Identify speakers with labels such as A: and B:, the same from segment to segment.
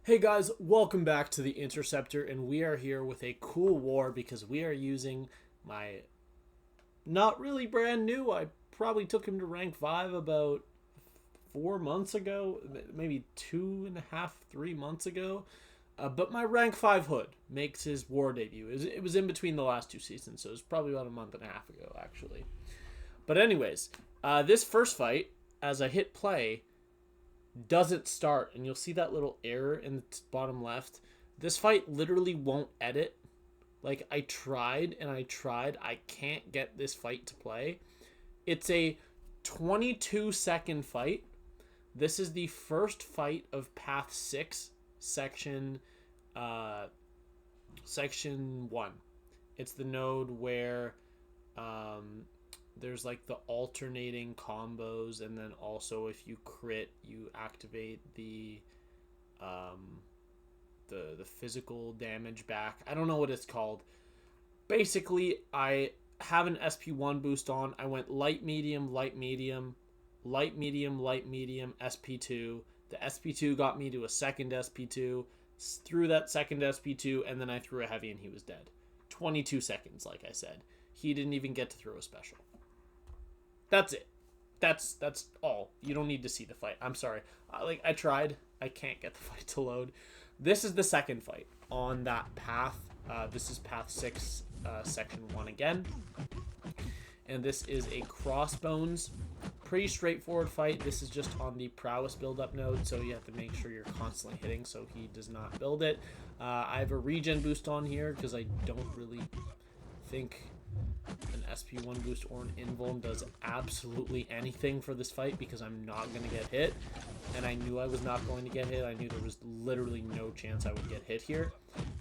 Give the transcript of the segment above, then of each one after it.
A: Hey guys, welcome back to the Interceptor, and we are here with a cool war because we are using my not really brand new. I probably took him to rank 5 about 4 months ago, maybe 2.5, 3 months ago. But my rank 5 hood makes his war debut. It was in between the last two seasons, so it was probably about a month and a half ago, actually. But, anyways, this first fight, as I hit play, doesn't start, and you'll see that little error in the bottom left. This fight literally won't edit. Like, I tried and I tried. I can't get this fight to play. It's a 22-second fight. This is the first fight of Path 6, section 1. It's the node where there's like the alternating combos, and then also if you crit, you activate the physical damage back. I don't know what it's called. Basically, I have an SP1 boost on. I went light medium, light medium, light medium, light medium, SP2. The SP2 got me to a second SP2. Threw that second SP2, and then I threw a heavy and he was dead. 22 seconds, like I said. He didn't even get to throw a special. That's it. That's all. You don't need to see the fight. I'm sorry. I tried. I can't get the fight to load. This is the second fight on that path. This is path 6, section 1 again. And this is a Crossbones. Pretty straightforward fight. This is just on the prowess build-up node, so you have to make sure you're constantly hitting so he does not build it. I have a regen boost on here because I don't really think an SP1 boost or an invuln does absolutely anything for this fight because I'm not going to get hit. And I knew I was not going to get hit. I knew there was literally no chance I would get hit here.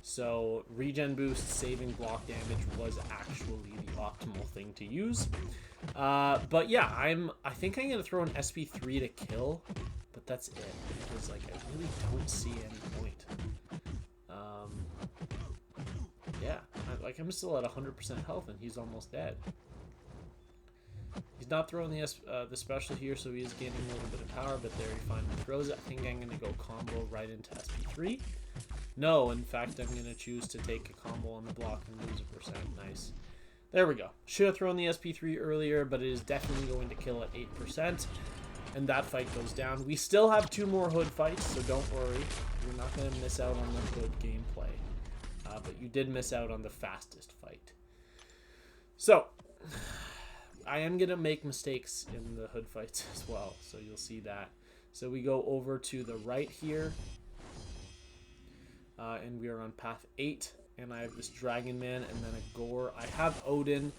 A: So regen boost, saving block damage was actually the optimal thing to use. But yeah, I think I'm going to throw an SP3 to kill, but that's it. Because like I really don't see any point. Yeah, I'm still at 100% health and he's almost dead. He's not throwing the special here, so he is gaining a little bit of power, but there he finally throws it. I think I'm going to go combo right into SP3. No, in fact, I'm going to choose to take a combo on the block and lose a percent. Nice. There we go. Should have thrown the SP3 earlier, but it is definitely going to kill at 8%. And that fight goes down. We still have 2 more hood fights, so don't worry. You're not going to miss out on the hood gameplay. But you did miss out on the fastest fight. So, I am going to make mistakes in the hood fights as well, so you'll see that. So we go over to the right here, and we are on path 8, and I have this Dragon Man and then a Gorr. I have Odin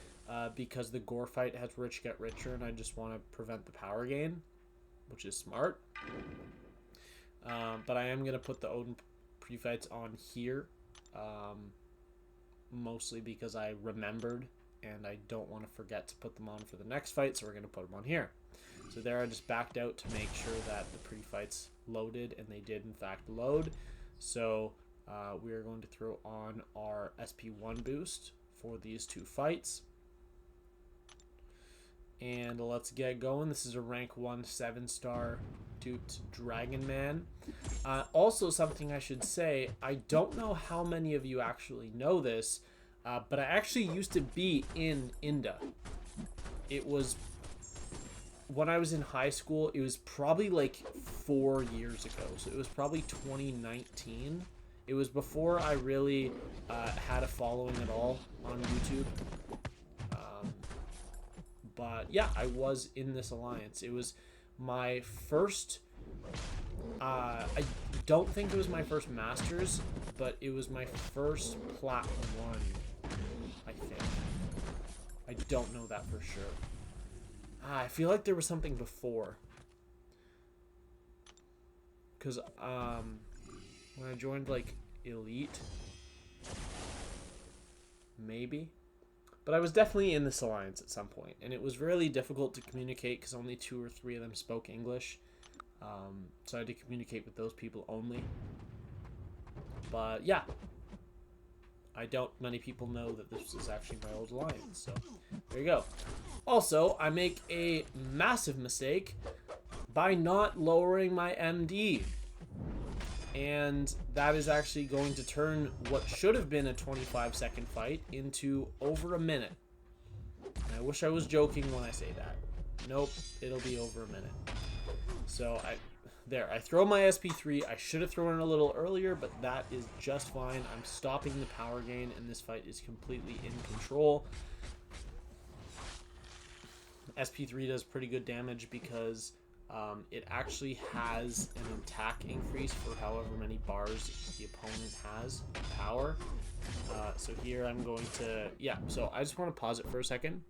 A: because the Gorr fight has Rich Get Richer, and I just want to prevent the power gain, which is smart. But I am going to put the Odin pre-fights on here. Mostly because I remembered and I don't want to forget to put them on for the next fight, so we're going to put them on here. So there I just backed out to make sure that the pre-fights loaded, and they did in fact load. So we are going to throw on our SP1 boost for these 2 fights. And let's get going. This is a rank 1 7-star duped Dragon Man. Also, something I should say, I don't know how many of you actually know this, but I actually used to be in INDA. It was, when I was in high school, it was probably like 4 years ago. So it was probably 2019. It was before I really had a following at all on YouTube. But yeah, I was in this alliance. It was my first, I don't think it was my first Masters, but it was my first Plat 1, I think. I don't know that for sure. I feel like there was something before. Because when I joined like Elite, maybe. But I was definitely in this alliance at some point, and it was really difficult to communicate because only 2 or 3 of them spoke English. So I had to communicate with those people only. But yeah, I doubt many people know that this is actually my old alliance, so there you go. Also, I make a massive mistake by not lowering my MD. And that is actually going to turn what should have been a 25-second fight into over a minute. And I wish I was joking when I say that. Nope, it'll be over a minute. So I throw my SP3. I should have thrown it a little earlier, but that is just fine. I'm stopping the power gain, and this fight is completely in control. SP3 does pretty good damage because it actually has an attack increase for however many bars the opponent has power. So here I'm going to, so I just want to pause it for a second.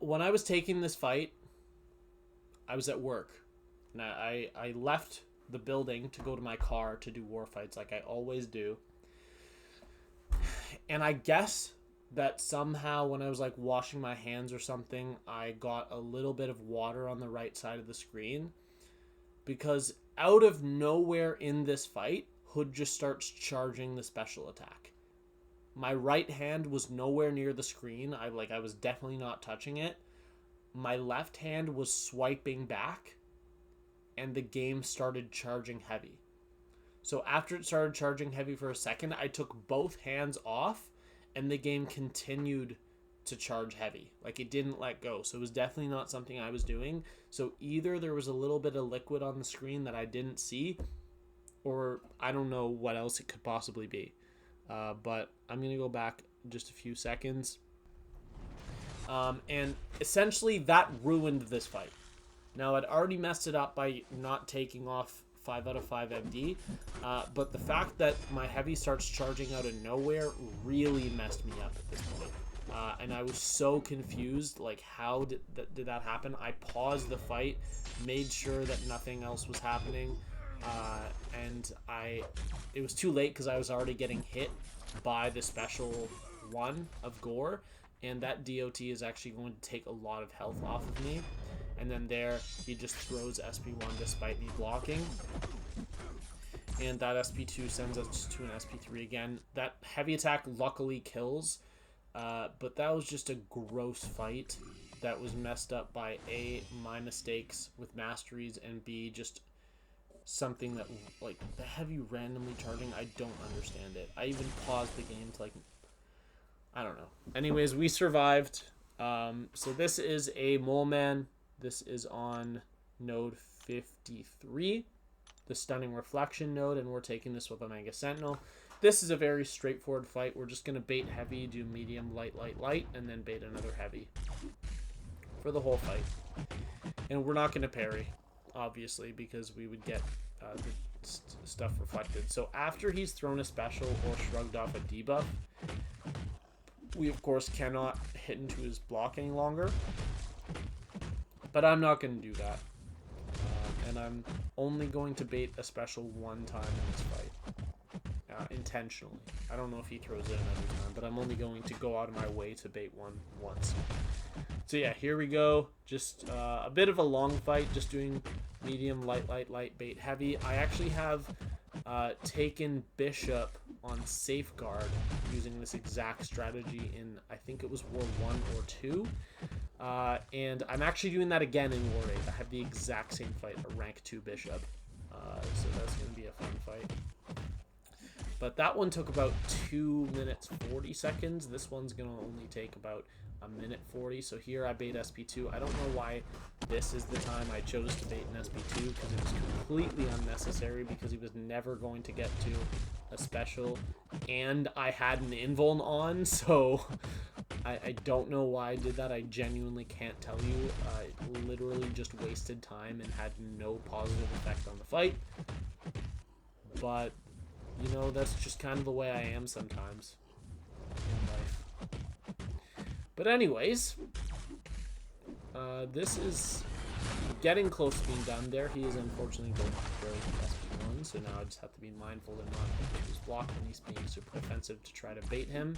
A: When I was taking this fight, I was at work. And I left the building to go to my car to do war fights like I always do. And I guess that somehow when I was like washing my hands or something, I got a little bit of water on the right side of the screen, because out of nowhere in this fight, Hood just starts charging the special attack. My right hand was nowhere near the screen. I was definitely not touching it. My left hand was swiping back, and the game started charging heavy. So after it started charging heavy for a second, I took both hands off, and the game continued to charge heavy. Like, it didn't let go. So it was definitely not something I was doing. So either there was a little bit of liquid on the screen that I didn't see, or I don't know what else it could possibly be. But I'm going to go back just a few seconds. And essentially that ruined this fight. Now, I'd already messed it up by not taking off 5 out of 5 MD, but the fact that my heavy starts charging out of nowhere really messed me up at this point. And I was so confused, like, how did that happen? I paused the fight, made sure that nothing else was happening, and it was too late because I was already getting hit by the special one of Gorr, and that DOT is actually going to take a lot of health off of me. And then there, he just throws SP1 despite me blocking. And that SP2 sends us to an SP3 again. That heavy attack luckily kills, but that was just a gross fight that was messed up by A, my mistakes with masteries, and B, just something that, like, the heavy randomly charging, I don't understand it. I even paused the game to, like, I don't know. Anyways, we survived. So this is a Mole Man. This is on node 53, the Stunning Reflection node, and we're taking this with Omega Sentinel. This is a very straightforward fight. We're just going to bait heavy, do medium, light, light, light, and then bait another heavy for the whole fight. And we're not going to parry, obviously, because we would get the stuff reflected. So after he's thrown a special or shrugged off a debuff, we, of course, cannot hit into his block any longer. But I'm not going to do that. And I'm only going to bait a special one time in this fight. Intentionally. I don't know if he throws it in every time, but I'm only going to go out of my way to bait one once. So yeah, here we go. Just a bit of a long fight, just doing medium, light, light, light, bait heavy. I actually have taken Bishop on Safeguard using this exact strategy in, I think it was War 1 or 2. And I'm actually doing that again in War 8. I have the exact same fight, a rank 2 Bishop. So that's going to be a fun fight. But that one took about 2 minutes 40 seconds. This one's going to only take about a minute 40. So here I bait SP2. I don't know why this is the time I chose to bait an SP2, because it was completely unnecessary, because he was never going to get to a special. And I had an invuln on, so I don't know why I did that. I genuinely can't tell you. I literally just wasted time and had no positive effect on the fight. But, you know, that's just kind of the way I am sometimes in life. But anyways, this is getting close to being done there. He is unfortunately going to carry the SP1, so now I just have to be mindful to not hit his block when he's being super defensive to try to bait him.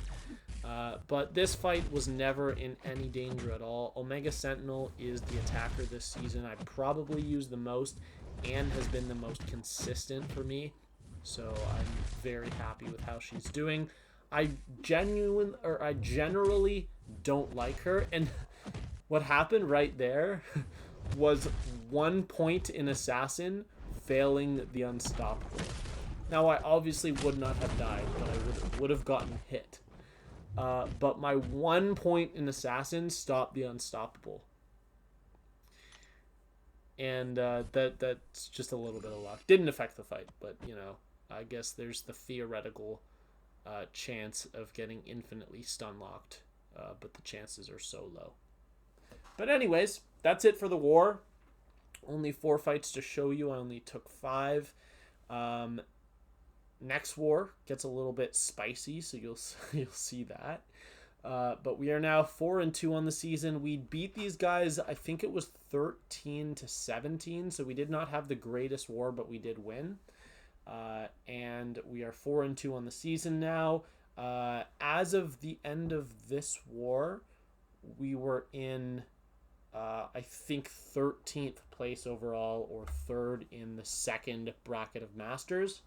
A: But this fight was never in any danger at all. Omega Sentinel is the attacker this season I probably use the most and has been the most consistent for me. So I'm very happy with how she's doing. I generally don't like her, and what happened right there was 1 point in Assassin failing the unstoppable. Now, I obviously would not have died, but I would have gotten hit. But my 1 point in Assassin stopped the unstoppable. And that's just a little bit of luck. Didn't affect the fight, but, you know, I guess there's the theoretical chance of getting infinitely stun locked, but the chances are so low. But anyways, that's it for the war. Only 4 fights to show you. I only took 5. Next war gets a little bit spicy, so you'll see that. But we are now 4-2 on the season. We beat these guys, I think it was 13-17, so we did not have the greatest war, but we did win. And we are 4-2 on the season now. As of the end of this war, we were in, I think, 13th place overall, or 3rd in the 2nd bracket of Masters.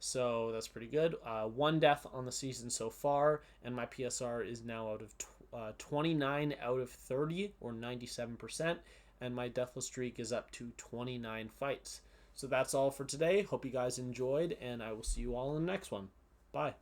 A: So that's pretty good. 1 death on the season so far, and my PSR is now out of 29 out of 30, or 97%, and my deathless streak is up to 29 fights. So that's all for today. Hope you guys enjoyed, and I will see you all in the next one. Bye.